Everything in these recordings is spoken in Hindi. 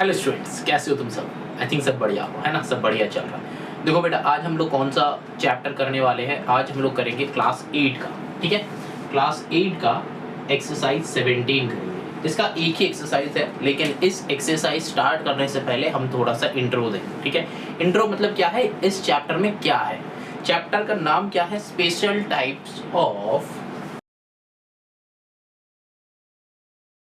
हेलो स्टूडेंट्स, कैसे हो तुम सब? आई थिंक सब बढ़िया हो, है ना? सब बढ़िया चल रहा है। देखो बेटा, आज हम लोग कौन सा चैप्टर करने वाले हैं? आज हम लोग करेंगे क्लास 8 का। ठीक है, क्लास 8 का एक्सरसाइज 17 करेंगे। इसका एक ही एक्सरसाइज है, लेकिन इस एक्सरसाइज स्टार्ट करने से पहले हम थोड़ा सा इंट्रो देंगे। ठीक है, इंट्रो मतलब क्या है, इस चैप्टर में क्या है। चैप्टर का नाम क्या है? Special types of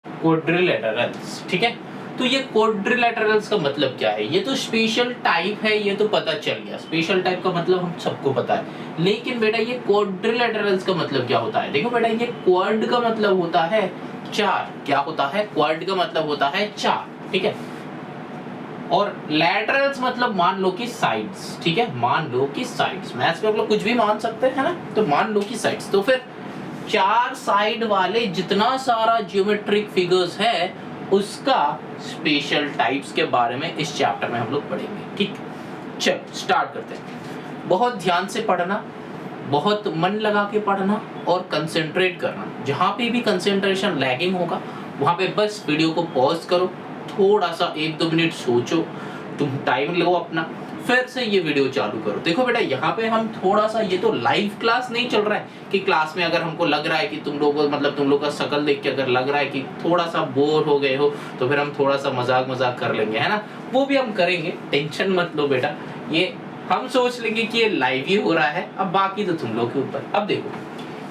quadrilaterals. ठीक है, तो ये क्वाड्रिलेटरल्स का मतलब क्या है? ये तो स्पेशल टाइप है, ये तो पता चल गया। स्पेशल टाइप का मतलब हम सबको पता है, लेकिन बेटा ये क्वाड्रिलेटरल्स का मतलब क्या होता है? देखो बेटा, ये क्वाड का मतलब होता है चार। क्या होता है? क्वाड का मतलब होता है चार। ठीक है, और लैटरल्स मतलब मान लो कि साइड्स। ठीक है, मान लो कि साइड्स। मैथ्स में आप लोग कुछ भी मान सकते हैं ना, तो मान लो कि साइड्स। तो फिर चार साइड वाले जितना सारा ज्योमेट्रिक फिगर्स है उसका स्पेशल टाइप्स के बारे में इस चैप्टर में हम लोग पढ़ेंगे। ठीक, चल स्टार्ट करते हैं। बहुत ध्यान से पढ़ना, बहुत मन लगा के पढ़ना और कंसंट्रेट करना। जहां पे भी कंसंट्रेशन लैगिंग होगा वहां पे बस वीडियो को पॉज करो, थोड़ा सा 1-2 मिनट सोचो, तुम टाइम लो अपना, फिर से ये वीडियो चालू करो। देखो बेटा, यहाँ पे हम थोड़ा सा, ये तो लाइव क्लास नहीं चल रहा है कि क्लास में अगर हमको लग रहा है कि तुम लोग मतलब तुम लोग का शक्ल देख के अगर लग रहा है कि थोड़ा सा बोर हो गए हो तो फिर हम थोड़ा सा मजाक कर लेंगे, है ना? वो भी हम करेंगे, टेंशन मत लो बेटा। ये हम सोच लेंगे कि ये लाइव ही हो रहा है, अब बाकी तो तुम लोग के ऊपर। अब देखो,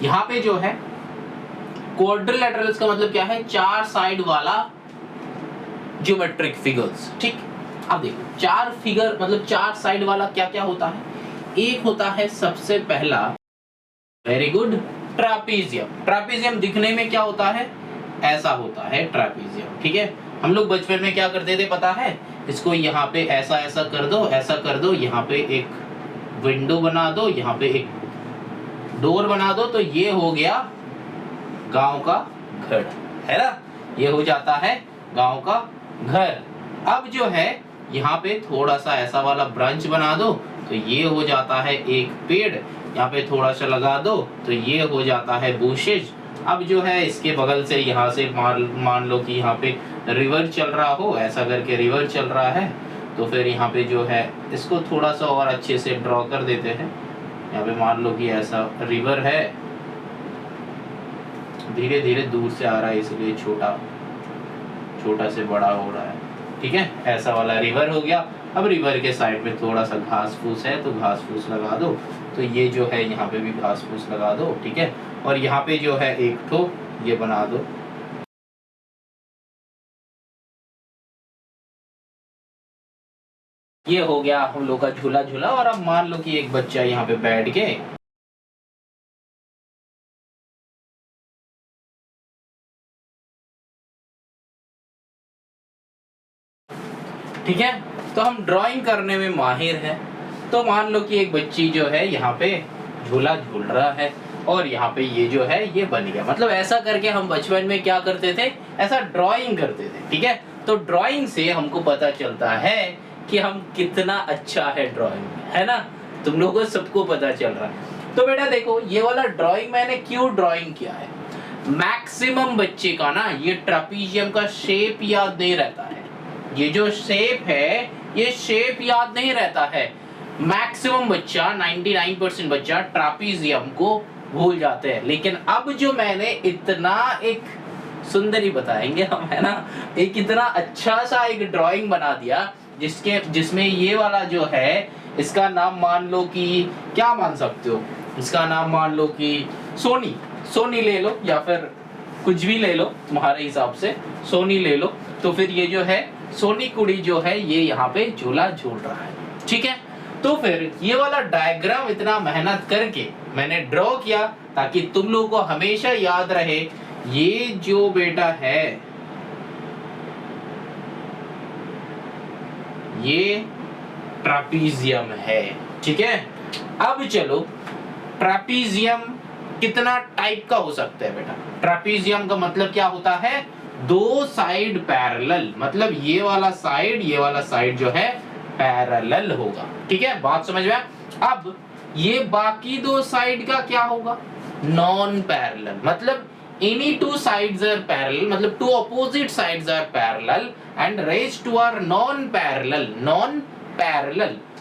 यहाँ पे जो है क्वाड्रिलेटरल्स का मतलब क्या है? चार साइड वाला ज्योमेट्रिक फिगर्स। ठीक, अब देखो, चार फिगर मतलब चार साइड वाला क्या क्या होता है? एक होता है सबसे पहला, वेरी गुड, ट्रापीजियम। ट्रापीजियम दिखने में क्या होता है? ऐसा होता है ट्रापीजियम। ठीक है, हम लोग बचपन में क्या करते थे पता है? इसको यहाँ पे ऐसा ऐसा कर दो, ऐसा कर दो, यहाँ पे एक विंडो बना दो, यहाँ पे एक डोर बना दो, तो ये हो गया गांव का घर, है ना? ये हो जाता है गांव का घर। अब जो है यहाँ पे थोड़ा सा ऐसा वाला ब्रांच बना दो तो ये हो जाता है एक पेड़, यहाँ पे थोड़ा सा लगा दो तो ये हो जाता है बुशेज। अब जो है इसके बगल से यहाँ से मान लो कि यहाँ पे रिवर चल रहा हो, ऐसा करके रिवर चल रहा है, तो फिर यहाँ पे जो है इसको थोड़ा सा और अच्छे से ड्रॉ कर देते हैं। यहाँ पे मान लो कि ऐसा रिवर है, धीरे धीरे दूर से आ रहा है इसलिए छोटा छोटा से बड़ा हो रहा है। ठीक है, ऐसा वाला रिवर हो गया। अब रिवर के साइड में थोड़ा सा घास फूस है तो घास फूस लगा दो, तो ये जो है यहाँ पे भी घास फूस लगा दो। ठीक है, और यहाँ पे जो है एक ठो ये बना दो। ये हो गया हम लोग का झूला झूला। और अब मान लो कि एक बच्चा यहाँ पे बैठ के ठीक है, तो हम ड्राइंग करने में माहिर हैं। तो मान लो कि एक बच्ची जो है यहाँ पे झूला झूल रहा है और यहाँ पे ये जो है ये बन गया। मतलब ऐसा करके हम बचपन में क्या करते थे? ऐसा ड्राइंग करते थे। ठीक है, तो ड्राइंग से हमको पता चलता है कि हम कितना अच्छा है ड्राइंग में, है ना? तुम लोगों को सबको पता चल रहा है। तो बेटा देखो, ये वाला ड्राइंग मैंने क्यों ड्राइंग किया है? मैक्सिमम बच्चे का ना ये ट्रापीजियम का शेप याद नहीं रहता है। ये जो शेप है ये शेप याद नहीं रहता है। मैक्सिमम बच्चा 99% बच्चा ट्रापीजियम को भूल जाते हैं। लेकिन अब जो मैंने इतना एक सुंदरी बताएंगे हम, है ना, एक इतना अच्छा सा एक ड्राइंग बना दिया जिसमें ये वाला जो है इसका नाम मान लो कि क्या मान सकते हो? इसका नाम मान लो कि सोनी ले लो, या फिर कुछ भी ले लो तुम्हारे हिसाब से, सोनी ले लो। तो फिर ये जो है सोनी कुड़ी जो है ये यहाँ पे झूला झूल रहा है। ठीक है, तो फिर ये वाला डायग्राम इतना मेहनत करके मैंने ड्रॉ किया ताकि तुम लोगों को हमेशा याद रहे ये जो बेटा है ये ट्रापीजियम है। ठीक है, अब चलो, ट्रापीजियम कितना टाइप का हो सकता है बेटा? ट्रापीजियम का मतलब क्या होता है? दो साइड पैरेलल, मतलब ये वाला साइड जो है पैरेलल होगा। ठीक है, बात समझ में? अब ये बाकी दो साइड का क्या होगा? नॉन पैरेलल, मतलब any two sides are parallel, मतलब two opposite sides are parallel and rest two are non parallel.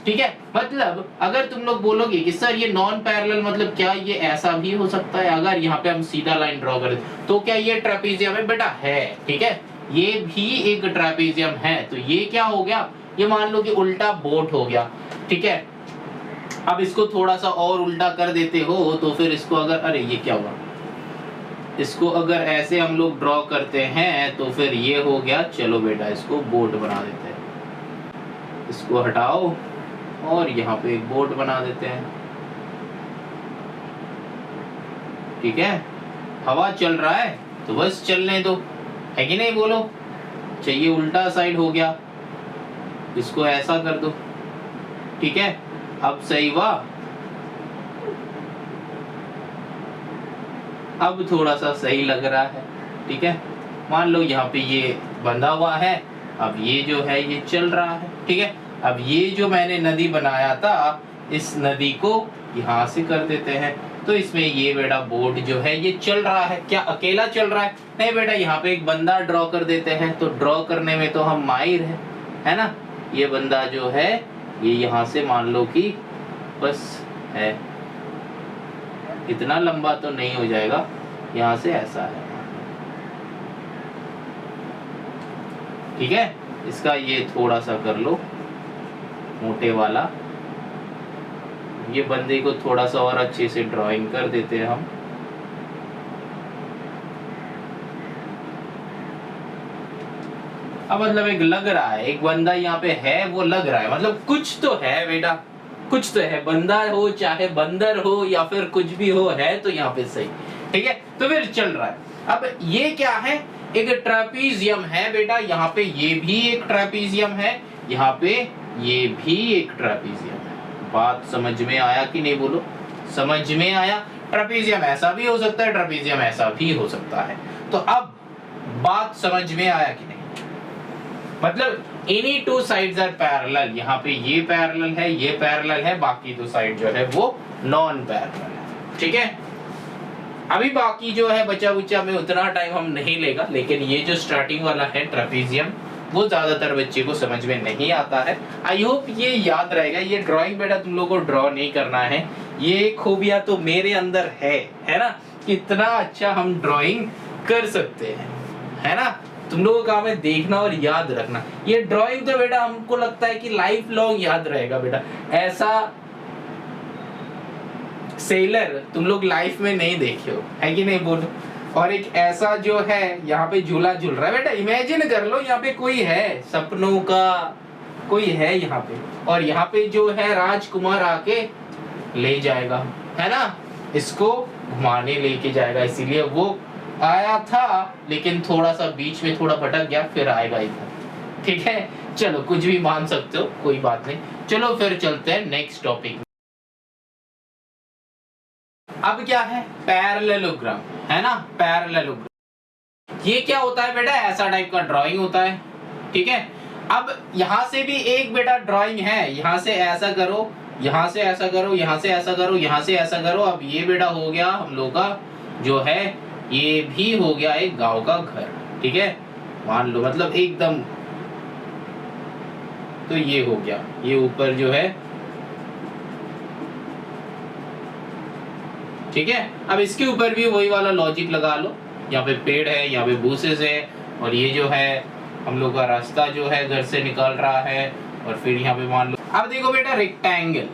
ठीक है, मतलब अगर तुम लोग बोलोगे कि सर ये नॉन पैरेलल मतलब क्या, ये ऐसा भी हो सकता है, अगर यहाँ पे हम सीधा लाइन ड्रॉ करें तो क्या ये ट्रेपेजियम है? बेटा है। ठीक है, ये भी एक ट्रेपेजियम है। तो ये क्या हो गया, ये मान लो कि उल्टा बोट हो गया। ठीक है, अब इसको थोड़ा सा और उल्टा कर देते हो तो फिर इसको अगर, अरे ये क्या हुआ, इसको अगर ऐसे हम लोग ड्रॉ करते हैं तो फिर ये हो गया। चलो बेटा इसको बोट बना देते हैं, इसको हटाओ और यहाँ पे एक बोट बना देते हैं। ठीक है, हवा चल रहा है तो बस चलने दो, है कि नहीं? बोलो, चाहिए उल्टा साइड हो गया, इसको ऐसा कर दो। ठीक है, अब सही हुआ, अब थोड़ा सा सही लग रहा है। ठीक है, मान लो यहाँ पे ये बंधा हुआ है, अब ये जो है ये चल रहा है। ठीक है, अब ये जो मैंने नदी बनाया था, इस नदी को यहाँ से कर देते हैं, तो इसमें ये बेटा बोट जो है ये चल रहा है। क्या अकेला चल रहा है? नहीं बेटा, यहाँ पे एक बंदा ड्रॉ कर देते हैं, तो ड्रॉ करने में तो हम माहिर है ना। ये बंदा जो है ये यहाँ से मान लो कि बस है, इतना लंबा तो नहीं हो जाएगा, यहाँ से ऐसा है। ठीक है, इसका ये थोड़ा सा कर लो मोटे वाला, ये बंदे को थोड़ा सा और अच्छे से ड्राइंग कर देते हैं हम। अब मतलब एक लग रहा है, एक बंदा यहाँ पे है, वो लग रहा है, मतलब कुछ तो है बेटा, कुछ तो है, बंदा हो चाहे बंदर हो या फिर कुछ भी हो, है तो यहाँ पे सही। ठीक है, तो फिर चल रहा है। अब ये क्या है, एक ट्रेपेजियम है बेटा, यहाँ पे ये भी एक ट्रेपेजियम है, यहाँ पे ये भी एक ट्रेपेजियम है। बात समझ में आया कि नहीं? बोलो, समझ में आया? ट्रेपेजियम ऐसा भी हो सकता है, ट्रेपेजियम ऐसा भी हो सकता है। तो अब बात समझ में आया कि नहीं? मतलब any two sides are parallel, यहाँ पे ये पैरेलल है, ये पैरेलल है, बाकी दो साइड जो है वो नॉन पैरेलल है। ठीक है, अभी बाकी जो है बचा बुचा में उतना टाइम हम नहीं लेगा, लेकिन ये जो स्टार्टिंग वाला है ट्रेपेजियम, वो ज्यादातर बच्चे को समझ में नहीं आता है। आई होप ये याद रहेगा। ये ड्राइंग बेटा तुम लोगों को ड्रॉ नहीं करना है, ये खूबियां तो मेरे अंदर है ना, कितना अच्छा हम ड्राइंग कर सकते हैं, है ना। तुम लोगों का काम है देखना और याद रखना। ये ड्राइंग तो बेटा हमको लगता है कि लाइफ लॉन्ग याद रहेगा बेटा। ऐसा सेलर तुम लोग लाइफ में नहीं देखे हो, है कि नहीं? बोलो। और एक ऐसा जो है यहाँ पे झूला झूल रहा है बेटा, इमेजिन कर लो यहाँ पे कोई है, सपनों का कोई है यहाँ पे, और यहाँ पे जो है राजकुमार आके ले जाएगा, है ना, इसको घुमाने लेके जाएगा। इसीलिए वो आया था, लेकिन थोड़ा सा बीच में थोड़ा भटक गया, फिर आएगा इधर। ठीक है, चलो कुछ भी मान सकते हो, कोई बात नहीं। चलो फिर चलते हैं नेक्स्ट टॉपिक। अब क्या है, पैरेललोग्राम, है ना, पैरेललोग्राम। ये क्या होता है बेटा, ऐसा टाइप का ड्राइंग होता है। ठीक है, अब यहाँ से भी एक बेटा ड्राइंग है, यहाँ से ऐसा करो, यहाँ से ऐसा करो, यहाँ से ऐसा करो, यहाँ से ऐसा करो। अब ये बेटा हो गया हम लोग का जो है, ये भी हो गया एक गांव का घर। ठीक है, मान लो मतलब एकदम, तो ये हो गया, ये ऊपर जो है। ठीक है, अब इसके ऊपर भी वही वाला लॉजिक लगा लो। यहाँ पे पेड़ है, यहाँ पे बूसेस है, और ये जो है हम लोग का रास्ता जो है घर से निकल रहा है। और फिर यहाँ पे मान लो, अब देखो बेटा रेक्टेंगल,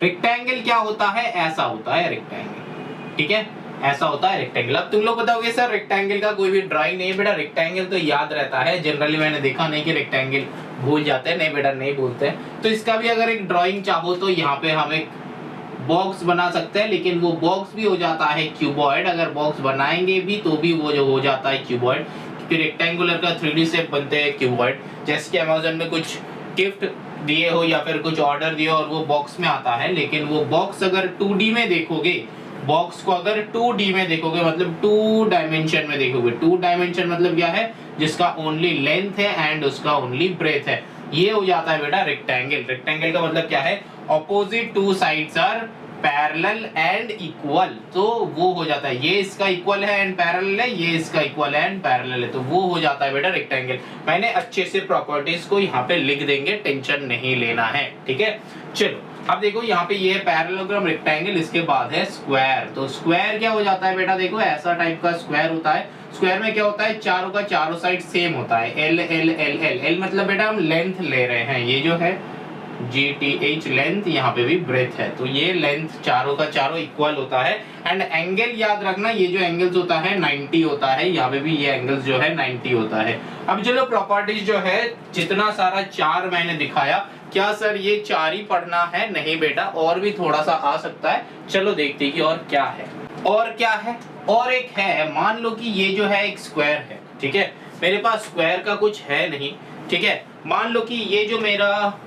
रेक्टेंगल क्या होता है, ऐसा होता है रेक्टेंगल। ठीक है, ऐसा होता है रेक्टेंगल। अब तुम लोग बताओगे सर रेक्टेंगल का कोई भी ड्राइंग नहीं है। बेटा रेक्टेंगल तो याद रहता है, जनरली मैंने देखा नहीं कि रेक्टेंगल भूल जाते हैं। नहीं बेटा नहीं भूलते हैं। तो इसका भी अगर एक ड्राइंग चाहो तो यहाँ पे हम एक बॉक्स बना सकते हैं, लेकिन वो बॉक्स भी हो जाता है क्यूबॉइड। अगर बॉक्स बनाएंगे भी तो भी वो जो हो जाता है क्यूबॉइड, क्योंकि रेक्टेंगुलर का 3D शेप बनते हैं क्यूबॉइड। जैसे कि अमेज़न में कुछ गिफ्ट दिए हो या फिर कुछ ऑर्डर दिए और वो बॉक्स में आता है, लेकिन वो बॉक्स अगर 2D में देखोगे, बॉक्स को अगर 2D में देखोगे मतलब 2 डायमेंशन में देखोगे, 2 डायमेंशन मतलब क्या है, जिसका ओनली लेंथ है एंड उसका ओनली ब्रेथ है, ये हो जाता है बेटा रेक्टेंगल। रेक्टेंगल का मतलब क्या है, opposite 2 sides are parallel and equal, तो वो हो जाता है, ये इसका इक्वल है एंड पैरेलल है, ये इसका इक्वल है एंड पैरेलल है, तो वो हो जाता है बेटा रेक्टेंगल। मैंने अच्छे से प्रॉपर्टीज को यहाँ पे लिख देंगे, टेंशन नहीं लेना है, ठीक है। चलो अब देखो यहाँ पे ये है पैरेललोग्राम रेक्टेंगल, इसके बाद है स्क्वायर। तो स्क्वायर क्या हो जाता है बेटा, देखो ऐसा टाइप का स्क्वायर होता है। स्क्वायर में क्या होता है, चारों का चारों साइड सेम होता है, L L L L L मतलब बेटा हम लेंथ ले रहे हैं, ये जो है GTH लेंथ, यहाँ पे भी ब्रेथ है, तो ये लेंथ चारों का चारों इक्वल होता है। एंड एंगल याद रखना, ये जो एंगल्स होता है 90 होता है, यहाँ पे भी ये एंगल्स जो है 90 होता है। अब चलो प्रॉपर्टीज जो है जितना सारा चार मैंने दिखाया, क्या सर ये चार ही पढ़ना है? नहीं बेटा, और भी थोड़ा सा आ सकता है। चलो देखते हैं कि और क्या है। और क्या है, और एक है, मान लो कि ये जो है एक स्क्वायर है, ठीक है, मेरे पास स्क्वायर का कुछ है नहीं, ठीक है। मान लो कि ये जो मेरा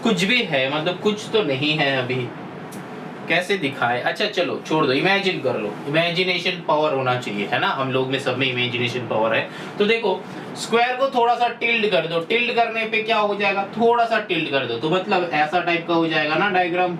कुछ भी है, मतलब कुछ तो नहीं है, अभी कैसे दिखाए, अच्छा चलो छोड़ दो, इमेजिन कर लो, इमेजिनेशन पावर होना चाहिए, है ना, हम लोग में सब में इमेजिनेशन पावर है। तो देखो स्क्वायर को थोड़ा सा टिल्ड कर दो, टिल्ड करने पे क्या हो जाएगा, थोड़ा सा टिल्ड कर दो तो मतलब ऐसा टाइप का हो जाएगा ना डायग्राम,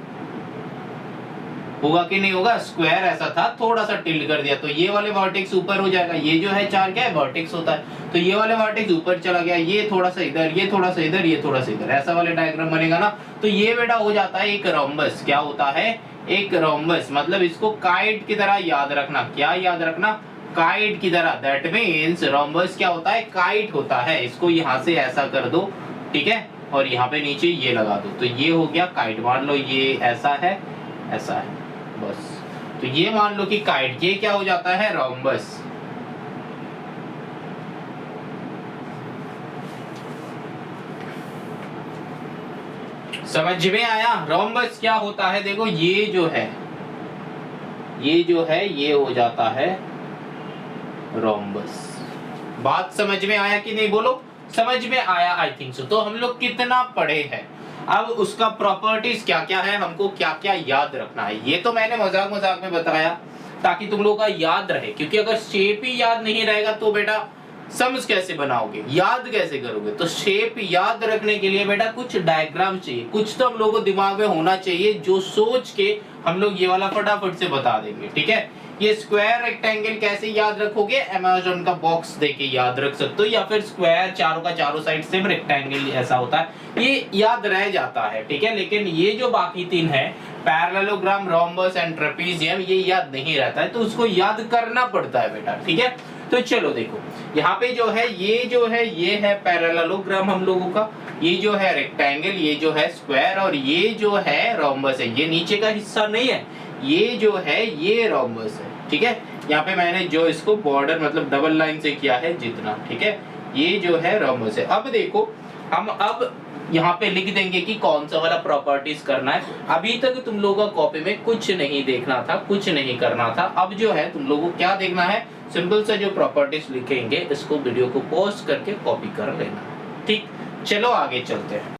होगा कि नहीं होगा। स्क्वायर ऐसा था, थोड़ा सा टिल्ड कर दिया तो ये वाले वर्टेक्स ऊपर हो जाएगा, ये जो है चार क्या है वर्टेक्स होता है, तो ये वाले वर्टेक्स ऊपर चला गया, ये थोड़ा सा इधर, ये थोड़ा सा इधर, ये थोड़ा सा इधर, ऐसा वाले डायग्राम बनेगा ना। तो ये बेटा हो जाता है एक रोम्बस। क्या होता है, एक रोम्बस, मतलब इसको काइट की तरह याद रखना। क्या याद रखना, काइट की तरह, दैट मींस रोम्बस क्या होता है, काइट होता है। इसको यहाँ से ऐसा कर दो, ठीक है, और यहाँ पे नीचे ये लगा दो, तो ये हो गया काइट। मान लो ये ऐसा है, ऐसा है, बस, तो ये मान लो कि काइट, ये क्या हो जाता है, रोम्बस। समझ में आया, रोम्बस क्या होता है। देखो ये जो है, ये जो है, ये हो जाता है रोम्बस। बात समझ में आया कि नहीं, बोलो समझ में आया, आई थिंक सो। तो हम लोग कितना पढ़े हैं, अब उसका प्रॉपर्टीज क्या क्या है, हमको क्या क्या याद रखना है, ये तो मैंने मजाक मजाक में बताया ताकि तुम लोगों का याद रहे, क्योंकि अगर शेप ही याद नहीं रहेगा तो बेटा सम्स कैसे बनाओगे, याद कैसे करोगे। तो शेप याद रखने के लिए बेटा कुछ डायग्राम चाहिए, कुछ तो हम लोगों को दिमाग में होना चाहिए जो सोच के हम लोग ये वाला फटाफट से बता देंगे, ठीक है। ये स्क्वायर रेक्टेंगल कैसे याद रखोगे, अमेज़न का बॉक्स देके याद रख सकते हो, या फिर स्क्वायर चारों का चारों साइड से रेक्टेंगल ऐसा होता है, ये याद रह जाता है, ठीक है। लेकिन ये जो बाकी तीन है, पैरेललोग्राम, रोम्बस एंड ट्रेपीजियम, ये याद नहीं रहता है, तो उसको याद करना पड़ता है बेटा, ठीक है। तो चलो देखो यहाँ पे जो है, ये है पैरेललोग्राम हम लोगों का, ये जो है रेक्टेंगल, ये जो है स्क्वायर, और ये जो है रोम्बस है। ये नीचे का हिस्सा नहीं है, ये जो है ये रोम्बस है, ठीक है। यहाँ पे मैंने जो इसको बॉर्डर मतलब डबल लाइन से किया है जितना, ठीक है, ये जो है रोम्बस है। अब देखो हम अब यहाँ पे लिख देंगे कि कौन सा वाला प्रॉपर्टीज करना है। अभी तक तुम लोगों का कॉपी में कुछ नहीं देखना था, कुछ नहीं करना था। अब जो है तुम लोगों को क्या देखना है, सिंपल से जो प्रॉपर्टीज लिखेंगे इसको वीडियो को पॉज करके कॉपी कर लेना, ठीक। चलो आगे चलते हैं।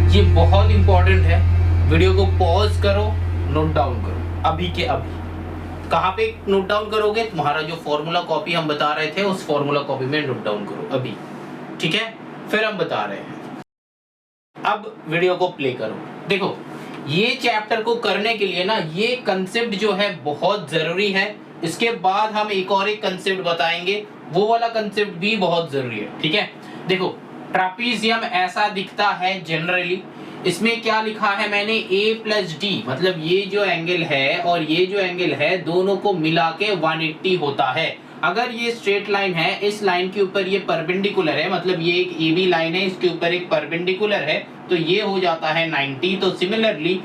ये बहुत इंपॉर्टेंट है, वीडियो को पॉज करो, नोट डाउन करो अभी के अभी। कहाँ पे नोट डाउन करोगे, तुम्हारा जो फॉर्मूला कॉपी हम बता रहे थे उस फॉर्मूला कॉपी में नोट डाउन करो अभी, ठीक है। फिर हम बता रहे हैं, अब वीडियो को प्ले करो। देखो ये चैप्टर को करने के लिए ना ये कंसेप्ट जो है बहुत जरूरी है। इसके बाद हम एक और एक कंसेप्ट बताएंगे, वो वाला कंसेप्ट भी बहुत जरूरी है, ठीक है। देखो ट्रापीजियम ऐसा दिखता है जनरली, इसमें क्या लिखा है मैंने, ए प्लस डी, मतलब ये जो एंगल है और ये जो एंगल है दोनों को मिला के 180 होता है। अगर ये स्ट्रेट लाइन है, इस लाइन के ऊपर ये परपेंडिकुलर है, मतलब ये एक ए बी लाइन है, इसके ऊपर एक परपेंडिकुलर है, तो ये हो जाता है 90। तो सिमिलरली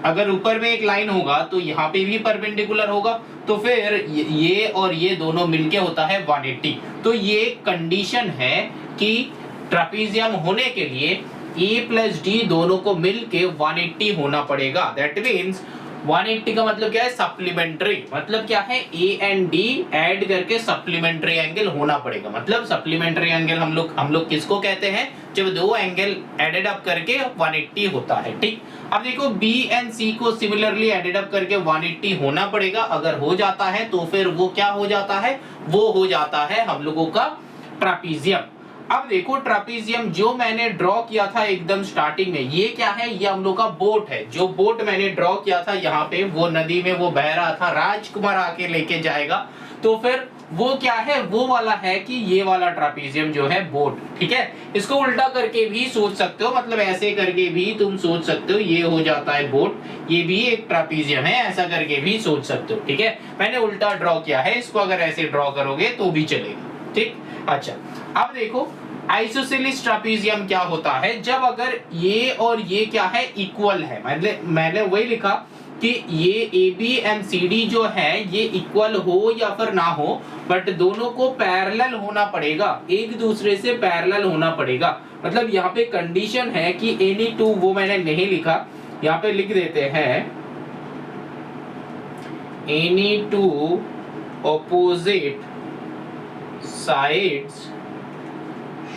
अगर ऊपर में एक लाइन होगा तो यहाँ पे भी परपेंडिकुलर होगा, तो फिर ये और ये दोनों मिलके होता है 180। तो ये कंडीशन है कि ट्रापीजियम होने के लिए ए प्लस डी दोनों को मिलके 180 होना पड़ेगा। दैट मीन्स 180 का मतलब क्या है, सप्लीमेंट्री, मतलब क्या है, ए एंड डी ऐड करके सप्लीमेंट्री एंगल होना पड़ेगा। मतलब सप्लीमेंट्री एंगल हम लोग किसको कहते हैं, जब दो एंगल एडेड अप करके 180 होता है। ठीक, अब देखो बी एंड सी को सिमिलरली एडेड अप करके 180 होना पड़ेगा। अगर हो जाता है तो फिर वो क्या हो जाता है, वो हो जाता है हम लोगों का ट्रापीजियम। अब देखो ट्रापीजियम जो मैंने ड्रॉ किया था एकदम स्टार्टिंग में, ये क्या है, ये हम लोग का बोट है। जो बोट मैंने ड्रॉ किया था यहाँ पे, वो नदी में वो बह रहा था, राजकुमार आके लेके जाएगा, तो फिर वो क्या है, वो वाला है कि ये वाला ट्रापीजियम जो है बोट। ठीक है, इसको उल्टा करके भी सोच सकते हो, मतलब ऐसे करके भी तुम सोच सकते हो, ये हो जाता है बोट, ये भी एक ट्रापीजियम है, ऐसा करके भी सोच सकते हो। ठीक है, मैंने उल्टा ड्रॉ किया है इसको, अगर ऐसे ड्रॉ करोगे तो भी चलेगा। ठीक, अच्छा अब देखो आइसोसेलेस ट्रापीजियम क्या होता है, जब अगर ये और ये क्या है, इक्वल है। मैंने वही लिखा कि ये A B and C D जो है ये इक्वल हो या फिर ना हो, बट दोनों को पैरेलल होना पड़ेगा, एक दूसरे से पैरेलल होना पड़ेगा। मतलब यहाँ पे कंडीशन है कि एनी टू, वो मैंने नहीं लिखा, यहाँ पे लिख देते हैं any two opposite sides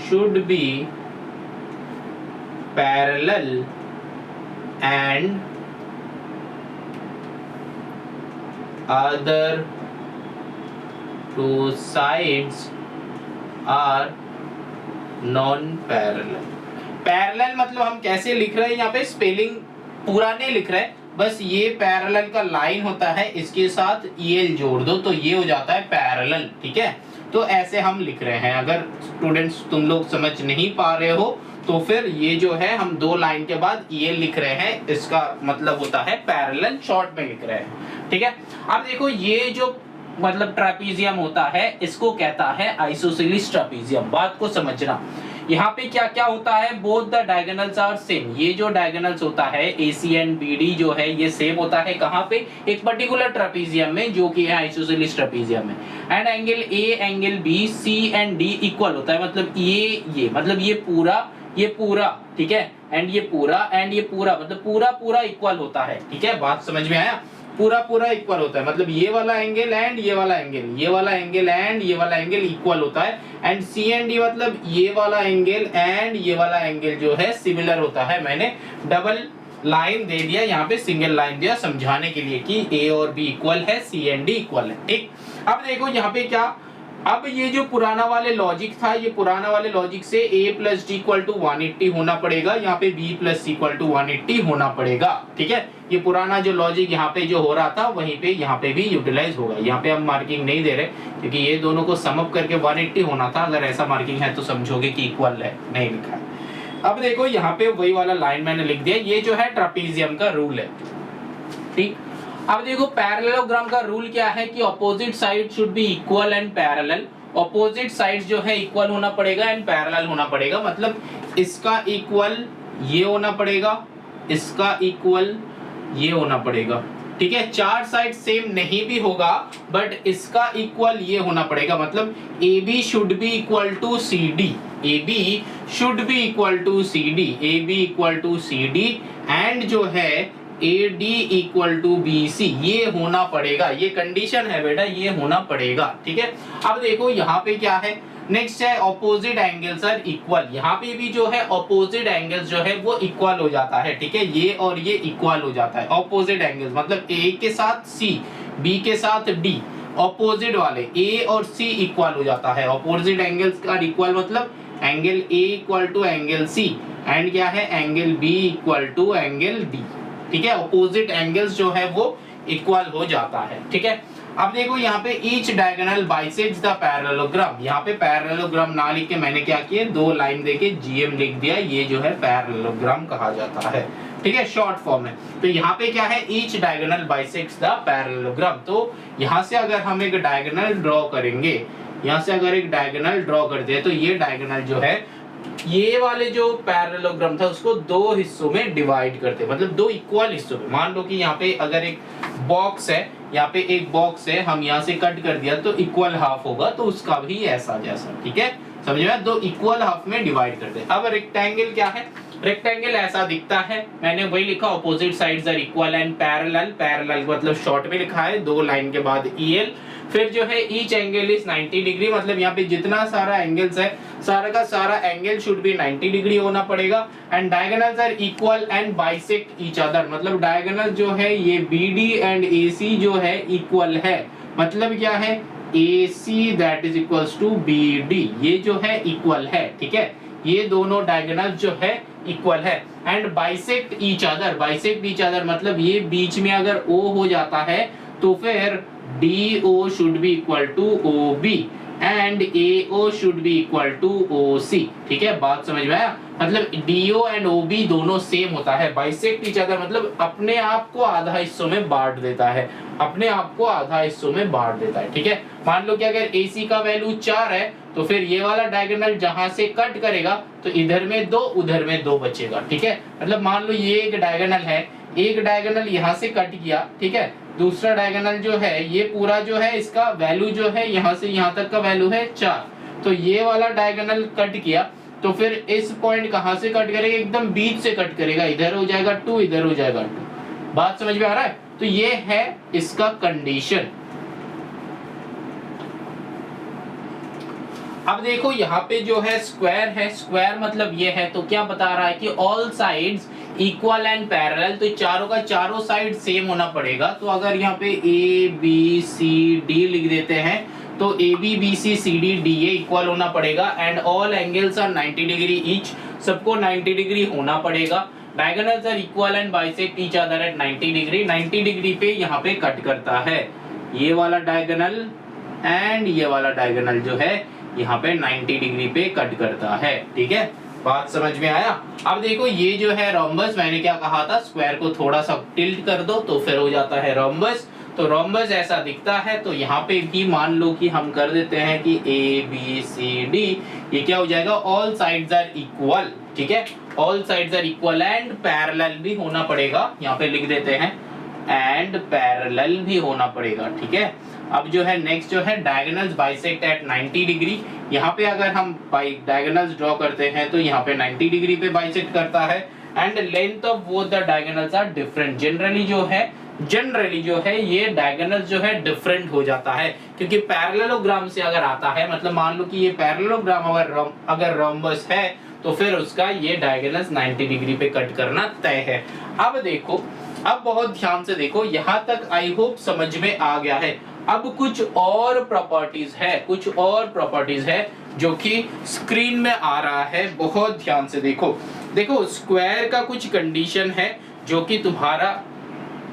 should be parallel and other two sides are non-parallel। Parallel मतलब हम कैसे लिख रहे हैं, यहाँ पे स्पेलिंग पूरा नहीं लिख रहे, बस ये पैरेलल का लाइन होता है, इसके साथ ईल जोड़ दो तो ये हो जाता है पैरेलल। ठीक है, तो ऐसे हम लिख रहे हैं। अगर स्टूडेंट्स तुम लोग समझ नहीं पा रहे हो तो फिर ये जो है हम दो लाइन के बाद ये लिख रहे हैं, इसका मतलब होता है पैरेलल, शॉर्ट में लिख रहे हैं। ठीक है, अब देखो ये जो मतलब ट्रापीजियम होता है इसको कहता है आइसोसेलेस ट्रापीजियम। बात को समझना, यहाँ पे क्या क्या होता है, both the diagonals are same. ये जो डायगोनल्स होता है AC एंड BD जो है ये सेम होता है, कहाँ पे, एक पर्टिकुलर ट्रापीजियम में जो कि है आइसोसेलेस ट्रापीजियम में। And angle A angle B C and D equal होता है, मतलब ये मतलब ये पूरा ठीक है, एंड ये पूरा मतलब पूरा इक्वल होता है। ठीक है, बात समझ में आया, पूरा इक्वल होता है, मतलब ये वाला एंगल एंड ये वाला एंगल, ये वाला एंगल एंड ये वाला एंगल इक्वल होता है। एंड C एंड D मतलब ये वाला एंगल एंड ये वाला एंगल जो है सिमिलर होता है। मैंने डबल लाइन दे दिया, यहाँ पे सिंगल लाइन दिया समझाने के लिए कि A और B इक्वल है, C एंड D इक्वल है। ठीक, अब देखो यहाँ पे क्या, अब ये जो पुराना वाले लॉजिक था, ये पुराना वाले लॉजिक से A plus D equal to 180 होना पड़ेगा, यहाँ पे B plus C equal to 180 होना पड़ेगा। ठीक है, ये पुराना जो लॉजिक यहाँ पे जो हो रहा था वहीं पे यहाँ पे भी यूटिलाइज होगा। यहाँ पे हम मार्किंग नहीं दे रहे क्योंकि ये दोनों को सम अप करके 180 होना था। अगर ऐसा मार्किंग है तो समझोगे कि इक्वल है, नहीं लिखा है। अब देखो यहाँ पे वही वाला लाइन मैंने लिख दिया, ये जो है ट्रापीजियम का रूल है। ठीक, अब देखो पैरेललोग्राम का रूल क्या है कि opposite side should be equal and parallel. Opposite sides जो है इक्वल होना पड़ेगा एंड पैरेलल होना पड़ेगा, मतलब इसका इक्वल ये होना पड़ेगा, इसका इक्वल ये होना पड़ेगा। ठीक है, चार साइड सेम नहीं भी होगा बट इसका इक्वल ये होना पड़ेगा, मतलब AB should be equal to CD, AB should be equal to CD, AB equal to CD and जो है AD इक्वल टू BC, ये होना पड़ेगा। ये कंडीशन है बेटा, ये होना पड़ेगा। ठीक है, अब देखो यहाँ पे क्या है, नेक्स्ट है ऑपोजिट एंगल्स आर इक्वल। यहाँ पे भी जो है ऑपोजिट एंगल्स जो है वो इक्वल हो जाता है। ठीक है, ये और ये इक्वल हो जाता है। ऑपोजिट एंगल्स मतलब A के साथ C, B के साथ D, ऑपोजिट वाले A और C इक्वल हो जाता है। ऑपोजिट एंगल्स का इक्वल मतलब angle A equal to angle C and क्या है, angle B equal to angle D। ठीक है, ऑपोजिट एंगल्स जो है वो इक्वल हो जाता है। ठीक है, अब देखो यहाँ पे each diagonal bisects the parallelogram, यहाँ पे पैरेललोग्राम ना लिख के मैंने क्या किया, 2 लाइन देके जीएम लिख दिया, ये जो है पैरेललोग्राम कहा जाता है, ठीक है, शॉर्ट फॉर्म में। तो यहाँ पे क्या है, each diagonal bisects the parallelogram. तो यहाँ से अगर हम एक डायगोनल ड्रॉ करेंगे, यहाँ से अगर एक डायगोनल ड्रॉ करते हैं तो ये डायगोनल जो है, ये वाले जो पैरेललोग्राम था उसको 2 हिस्सों में डिवाइड करते हैं, मतलब 2 इक्वल हिस्सों में। मान लो कि यहाँ पे अगर एक बॉक्स है, यहाँ पे एक बॉक्स है, हम यहाँ से कट कर दिया तो इक्वल हाफ होगा, तो उसका भी ऐसा जैसा, ठीक है, समझ में, 2 इक्वल हाफ में डिवाइड करते हैं। अब रेक्टेंगल क्या है, रेक्टेंगल ऐसा दिखता है, मैंने वही लिखा, opposite sides are equal and parallel, parallel मतलब शॉर्ट में लिखा है 2 लाइन के बाद EL। फिर जो है ईच एंगल इज 90 डिग्री, मतलब यहाँ पे जितना सारा एंगल्स है, सारा का सारा एंगल शुड बी 90 डिग्री होना पड़ेगा। And diagonals are equal and bisect each other, मतलब डायगोनल जो है ये BD एंड AC जो है इक्वल है, मतलब क्या है, AC that is equals to BD, ये जो है इक्वल है, ठीक है, ये दोनों डायगोनल जो है इक्वल है। And bisect each other, bisect each other मतलब ये बीच में अगर O हो जाता है तो फिर DO should be equal to OB and AO should be equal to OC, ठीक है, बात समझ में आया, मतलब DO एंड OB दोनों सेम होता है। बाइसेक्ट ईच अदर मतलब अपने आप को आधा हिस्सों में बांट देता है, अपने आप को आधा हिस्सों में बांट देता है, ठीक है। मान लो कि अगर AC का वैल्यू 4 है तो फिर ये वाला डायगोनल जहां से कट करेगा तो इधर में 2 उधर में 2 बचेगा, ठीक है, मतलब मान लो ये एक डायगोनल है, एक डायगोनल यहाँ से कट किया, ठीक है, दूसरा डायगोनल जो है ये पूरा जो है इसका वैल्यू जो है यहाँ से यहाँ तक का वैल्यू है 4, तो ये वाला डायगोनल कट किया तो फिर इस पॉइंट कहाँ से कट करेगा, एकदम बीच से कट करेगा, इधर हो जाएगा 2, इधर हो जाएगा 2, बात समझ में आ रहा है। तो ये है इसका कंडीशन। अब देखो यहाँ पे जो है स्क्वायर है, स्क्वायर मतलब ये है, तो क्या बता रहा है कि all sides equal and parallel, तो चारों का चारों साइड सेम होना पड़ेगा। तो अगर यहाँ पे ABCD लिख देते हैं तो ABBCCD DA इक्वल होना पड़ेगा and all angles are 90 degree each, सबको 90 डिग्री होना पड़ेगा। Diagonals are equal and bisect each other at 90 degree, 90 degree पे यहाँ पे कट करता है, ये वाला डायगोनल एंड ये वाला डायगोनल जो है यहाँ पे 90 डिग्री पे कट करता है, ठीक है, बात समझ में आया। अब देखो ये जो है रोम्बस, मैंने क्या कहा था, स्क्वायर को थोड़ा सा टिल्ट कर दो तो फिर हो जाता है रोम्बस। तो रोम्बस ऐसा दिखता है, तो यहाँ पे भी मान लो कि हम कर देते हैं कि ABCD, ये क्या हो जाएगा, ऑल साइड्स आर इक्वल, ठीक है, all sides are equal and parallel भी होना पड़ेगा, यहाँ पे लिख देते हैं एंड पैरेलल भी होना पड़ेगा, ठीक है। अब जो है नेक्स्ट जो है डायगोनल्स बाइसेक्ट एट 90 डिग्री, यहाँ पे अगर हम डायगोनल्स ड्रॉ करते हैं तो यहाँ पे 90 डिग्री पे बाइसेक्ट करता है and length of both the diagonals are different. Generally जो है ये डायगोनल जो है डिफरेंट हो जाता है, क्योंकि पैरेललोग्राम से अगर आता है, मतलब मान लो कि ये पैरेललोग्राम अगर रोम्बस है तो फिर उसका ये डायगोनल्स 90 डिग्री पे कट करना तय है। अब देखो, अब बहुत ध्यान से देखो, यहाँ तक आई होप समझ में आ गया है। अब कुछ और प्रॉपर्टीज है जो कि स्क्रीन में आ रहा है, बहुत ध्यान से देखो। देखो स्क्वायर का कुछ कंडीशन है जो कि तुम्हारा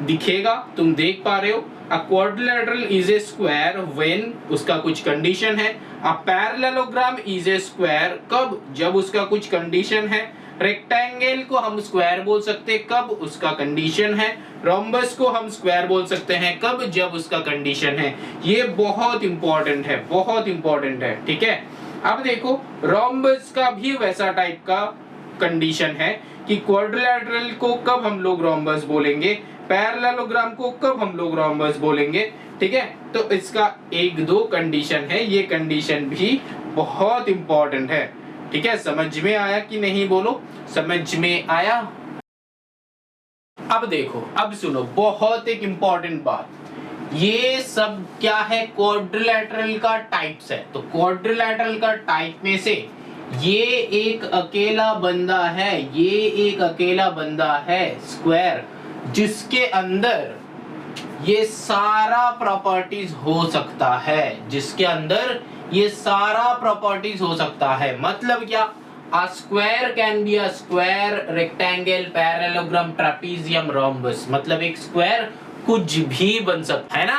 दिखेगा, तुम देख पा रहे हो। अ quadrilateral is a square when, उसका कुछ कंडीशन है। A parallelogram is a square, कब, जब उसका कुछ कंडीशन है। रेक्टेंगल को हम स्क्वायर बोल सकते हैं, कब, उसका कंडीशन है। रोम्बस को हम स्क्वायर बोल सकते हैं, कब, जब उसका कंडीशन है। ये बहुत इंपॉर्टेंट है, ठीक है। अब देखो रोम्बस का भी वैसा टाइप का कंडीशन है कि क्वाड्रिलेटरल को कब हम लोग रोम्बस बोलेंगे, पैरेललोग्राम को कब हम लोग रोम्बस बोलेंगे, ठीक है। तो इसका 1-2 कंडीशन है, ये कंडीशन भी बहुत इंपॉर्टेंट है, ठीक है। समझ में आया कि नहीं, बोलो समझ में आया। अब देखो, अब सुनो, बहुत एक इंपॉर्टेंट बात, ये सब क्या है, क्वाड्रिलेटरल का टाइप्स है। तो क्वाड्रिलेटरल का टाइप में से ये एक अकेला बंदा है स्क्वायर, जिसके अंदर ये सारा प्रॉपर्टीज हो सकता है, मतलब क्या, A square can be a square, rectangle, parallelogram, trapezium, rhombus, मतलब एक स्क्वायर कुछ भी बन सकता है ना।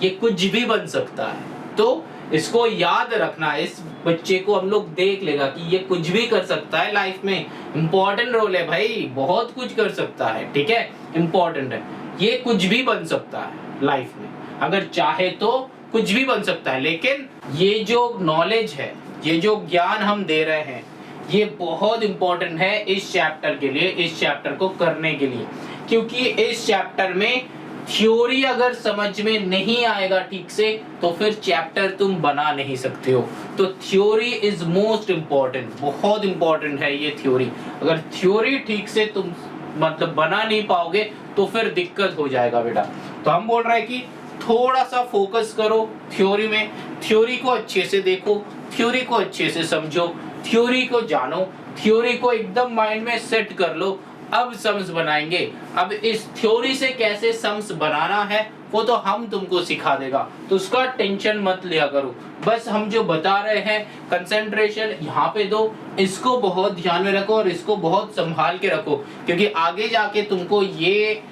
ये कुछ भी बन सकता है। तो इसको याद रखना, इस बच्चे को हम लोग देख लेगा कि ये कुछ भी कर सकता है लाइफ में। इंपॉर्टेंट रोल है भाई, बहुत कुछ कर सकता है, ठीक है, इंपॉर्टेंट है। ये कुछ भी बन सकता है लाइफ में, अगर चाहे तो कुछ भी बन सकता है। लेकिन ये जो नॉलेज है, ये जो ज्ञान हम दे रहे हैं, ये बहुत इंपॉर्टेंट है इस चैप्टर के लिए, इस चैप्टर को करने के लिए। क्योंकि इस चैप्टर में थ्योरी अगर समझ में नहीं आएगा ठीक से, तो फिर चैप्टर तुम बना नहीं सकते हो। तो थ्योरी इज मोस्ट इंपॉर्टेंट, बहुत इंपॉर्टेंट है ये थ्योरी। अगर थ्योरी ठीक से तुम मतलब बना नहीं पाओगे तो फिर दिक्कत हो जाएगा बेटा। तो हम बोल रहे हैं कि थोड़ा सा फोकस करो थ्योरी में, थ्योरी को अच्छे से देखो, थ्योरी को अच्छे से समझो, थ्योरी को जानो, थ्योरी को एकदम माइंड में सेट कर लो। अब सम्स बनाएंगे। अब इस थ्योरी से कैसे सम्स बनाना है वो तो हम तुमको सिखा देगा, तो उसका टेंशन मत लिया करो। बस हम जो बता रहे हैं कंसंट्रेशन यहाँ पे दो, इसको बहुत ध्यान में रखो और इसको बहुत संभाल के रखो, क्योंकि आगे जाके तुमको ये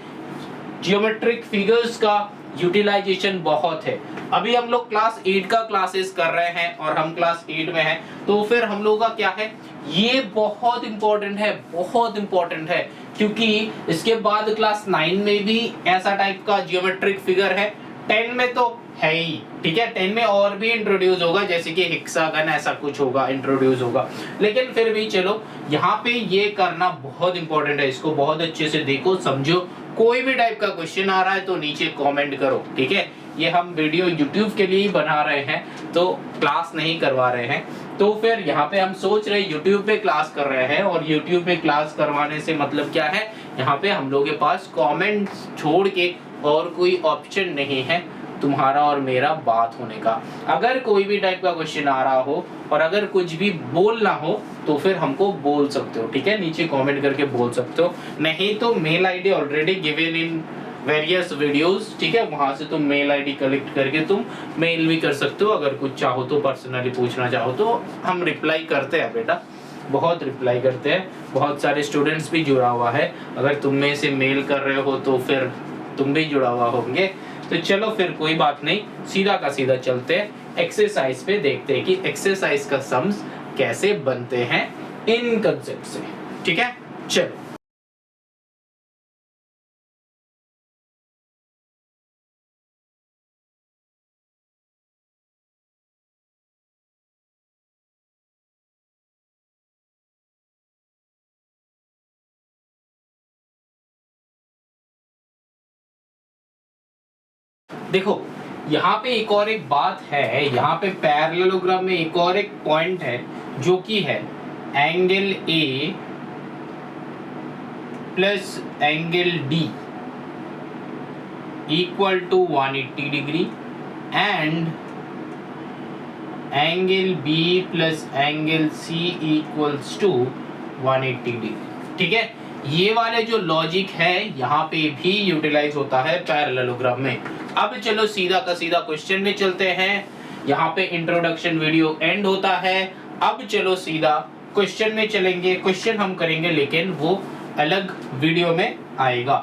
जियोमेट्रिक फिगर्स का यूटिलाइजेशन बहुत है। अभी हम लोग क्लास 8 का क्लासेस कर रहे हैं और हम क्लास 8 में हैं, तो फिर हम लोग का क्या है, ये बहुत इंपॉर्टेंट है, बहुत इंपॉर्टेंट है। क्योंकि इसके बाद क्लास 9 में भी ऐसा टाइप का जियोमेट्रिक फिगर है, 10 में तो है ही, ठीक है, 10 में और भी इंट्रोड्यूस होगा, जैसे कि हेक्सागन ऐसा कुछ होगा, इंट्रोड्यूस होगा। लेकिन फिर भी चलो, यहाँ पे ये करना बहुत इंपॉर्टेंट है, इसको बहुत अच्छे से देखो, समझो। कोई भी टाइप का क्वेश्चन आ रहा है तो नीचे कमेंट करो, ठीक है। ये हम वीडियो YouTube के लिए ही बना रहे हैं, तो क्लास नहीं करवा रहे हैं। तो फिर यहाँ पे हम सोच रहे YouTube पे क्लास कर रहे हैं, और YouTube पे क्लास करवाने से मतलब क्या है, यहाँ पे हम लोगों के पास कमेंट्स छोड़ के और कोई ऑप्शन नहीं है तुम्हारा और मेरा बात होने का। अगर कोई भी टाइप का क्वेश्चन आ रहा हो और अगर कुछ भी बोलना हो तो फिर हमको बोल सकते हो, ठीक है, नीचे कमेंट करके बोल सकते हो। नहीं तो mail ID already given in various videos, ठीक है, वहां से तुम मेल आईडी कलेक्ट करके तुम मेल भी कर सकते हो। अगर कुछ चाहो तो पर्सनली पूछना चाहो तो हम रिप्लाई करते हैं बेटा, बहुत रिप्लाई करते हैं। बहुत सारे स्टूडेंट्स भी जुड़ा हुआ है, अगर तुम में से मेल कर रहे हो तो फिर तुम भी जुड़ा हुआ होंगे। तो चलो फिर कोई बात नहीं, सीधा का सीधा चलते हैं एक्सरसाइज पे, देखते हैं कि एक्सरसाइज का सम्स कैसे बनते हैं इन कंसेप्ट से, ठीक है। चलो देखो, यहाँ पे एक और एक बात है, यहाँ पे पैरेललोग्राम में एक और एक पॉइंट है जो कि है angle A plus angle D equal to 180 degree and angle B plus angle C equals to 180 degree, ठीक है। ये वाले जो लॉजिक है यहाँ पे भी यूटिलाइज होता है पैरेललोग्राम में। अब चलो सीधा का सीधा क्वेश्चन में चलते हैं। यहाँ पे इंट्रोडक्शन वीडियो एंड होता है। अब चलो सीधा क्वेश्चन में चलेंगे। क्वेश्चन हम करेंगे लेकिन वो अलग वीडियो में आएगा।